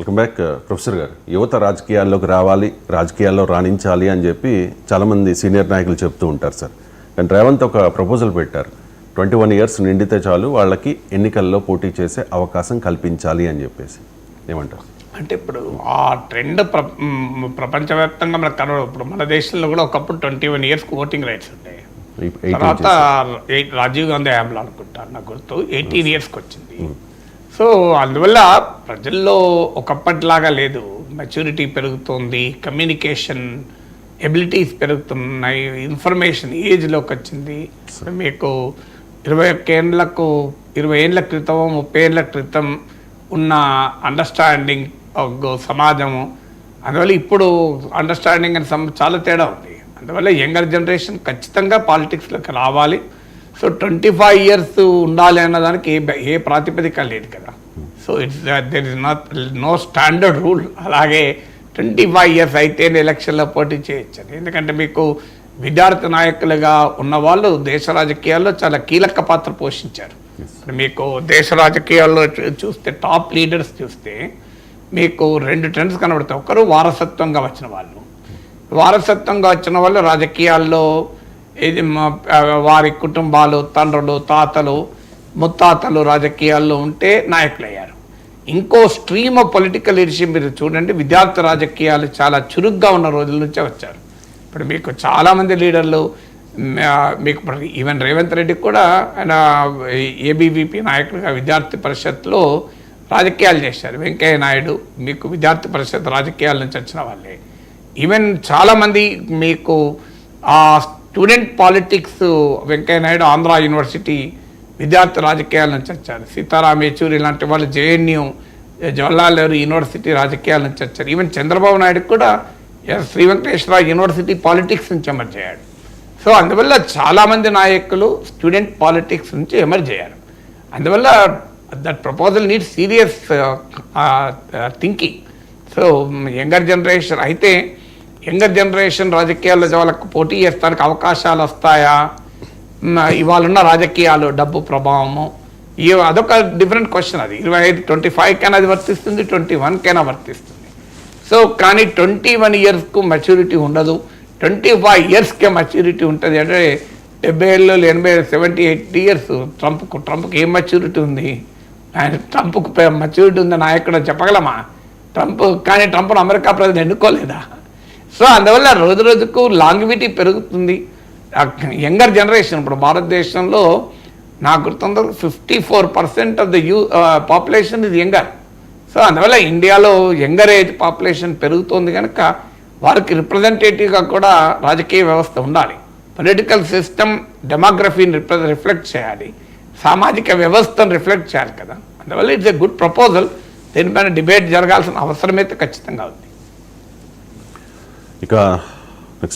Welcome back professor గారు. యువత రాజకీయాల్లోకి రావాలి, రాజకీయాల్లో రాణించాలి అని చెప్పి చాలామంది సీనియర్ నాయకులు చెప్తూ ఉంటారు సార్. కానీ రేవంత్ ఒక ప్రపోజల్ పెట్టారు, 21 years నిండితే చాలు వాళ్ళకి ఎన్నికల్లో పోటీ చేసే అవకాశం కల్పించాలి అని చెప్పేసి. ఏమంటారు? అంటే ఇప్పుడు ఆ ట్రెండ్ ప్రపంచవ్యాప్తంగా మనకు కనబడదు. ఇప్పుడు మన దేశంలో కూడా ఒకప్పుడు 21 years ఓటింగ్ రైట్స్ ఉంటాయి. తర్వాత రాజీవ్ గాంధీ యామ్లో అనుకుంటారు, నాకు గుర్తు 18 years వచ్చింది. సో అందువల్ల ప్రజల్లో ఒకప్పటిలాగా లేదు, మెచ్యూరిటీ పెరుగుతుంది, కమ్యూనికేషన్ ఎబిలిటీస్ పెరుగుతున్నాయి, ఇన్ఫర్మేషన్ ఏజ్లోకి వచ్చింది. మీకు 20 ఏళ్ళ క్రితం 30 ఏళ్ళ క్రితం ఉన్న అండర్స్టాండింగ్ సమాజము, అందువల్ల ఇప్పుడు అండర్స్టాండింగ్ అని చాలా తేడా ఉంది. అందువల్ల యంగర్ జనరేషన్ ఖచ్చితంగా పాలిటిక్స్లోకి రావాలి. సో 25 years ఉండాలి అన్నదానికి ఏ ప్రాతిపదిక లేదు కదా. So it's there is no standard rule. అలాగే 25 years అయితేనే ఎలక్షన్లో పోటీ చేయొచ్చు. ఎందుకంటే మీకు విద్యార్థి నాయకులుగా ఉన్న వాళ్ళు దేశ రాజకీయాల్లో చాలా కీలక పాత్ర పోషించారు. మీకు దేశ రాజకీయాల్లో చూస్తే టాప్ లీడర్స్ చూస్తే మీకు 2 ట్రెండ్స్ కనబడతాయి. ఒకరు వారసత్వంగా వచ్చిన వాళ్ళు, రాజకీయాల్లో ఇది వారి కుటుంబాలు, తండ్రులు, తాతలు, ముత్తాతలు రాజకీయాల్లో ఉంటే నాయకులు అయ్యారు. ఇంకో స్ట్రీమ్ ఆఫ్ పొలిటికల్ లీడర్షిప్ మీరు చూడండి, విద్యార్థి రాజకీయాలు చాలా చురుగ్గా ఉన్న రోజుల నుంచే వచ్చారు. ఇప్పుడు మీకు చాలామంది లీడర్లు, మీకు ఈవెన్ రేవంత్ రెడ్డికి కూడా ఆయన ఏబీవీపీ నాయకుడిగా విద్యార్థి పరిషత్లో రాజకీయాలు చేశారు. వెంకయ్య నాయుడు మీకు విద్యార్థి పరిషత్ రాజకీయాల నుంచి వచ్చిన వాళ్ళే. ఈవెన్ చాలామంది మీకు ఆ student politics, Venkaiah Naidu Andhra university విద్యార్థి రాజకీయాల నుంచి వచ్చారు. సీతారాం యేచూరి లాంటి వాళ్ళు జేఎన్యూ, జవహర్లాల్ నెహ్రూ యూనివర్సిటీ రాజకీయాల నుంచి వచ్చారు. ఈవెన్ చంద్రబాబు నాయుడు కూడా శ్రీ వెంకటేశ్వర యూనివర్సిటీ పాలిటిక్స్ నుంచి ఎమర్జ్ అయ్యాడు. సో అందువల్ల చాలామంది నాయకులు స్టూడెంట్ పాలిటిక్స్ నుంచి ఎమర్జ్ అయ్యారు. అందువల్ల that proposal need serious thinking. So younger generation అయితే యంగర్ జనరేషన్ రాజకీయాల్లో వాళ్ళకు పోటీ చేస్తానికి అవకాశాలు వస్తాయా? ఇవాళ ఉన్న రాజకీయాలు డబ్బు ప్రభావము, అదొక డిఫరెంట్ క్వశ్చన్. అది 25 కైనా అది వర్తిస్తుంది, 21 కైనా వర్తిస్తుంది. సో కానీ 21 yearsకు మెచ్యూరిటీ ఉండదు, 25 yearsకే మెచ్యూరిటీ ఉంటుంది. అంటే 70 ఏళ్ళు 80 78 years ట్రంప్కి ఏం మెచ్యూరిటీ ఉంది? ట్రంప్కు మెచ్యూరిటీ ఉందని నాయకుడు చెప్పగలమా? కానీ ట్రంప్ను అమెరికా ప్రజలు ఎన్నుకోలేదా? సో అందువల్ల రోజు రోజుకు లాంగివిటీ పెరుగుతుంది. యంగర్ జనరేషన్ ఇప్పుడు భారతదేశంలో నాకు గుర్తుందో 54% ఆఫ్ ద పాపులేషన్ ఇది యంగర్. సో అందువల్ల ఇండియాలో యంగర్ ఏజ్ పాపులేషన్ పెరుగుతుంది కనుక వారికి రిప్రజెంటేటివ్గా కూడా రాజకీయ వ్యవస్థ ఉండాలి. పొలిటికల్ సిస్టమ్ డెమోగ్రఫీని రిఫ్లెక్ట్ చేయాలి, సామాజిక వ్యవస్థను రిఫ్లెక్ట్ చేయాలి కదా. అందువల్ల ఇట్స్ ఎ గుడ్ ప్రపోజల్. దీనిపైన డిబేట్ జరగాల్సిన అవసరమైతే ఖచ్చితంగా ఉంది. ఇక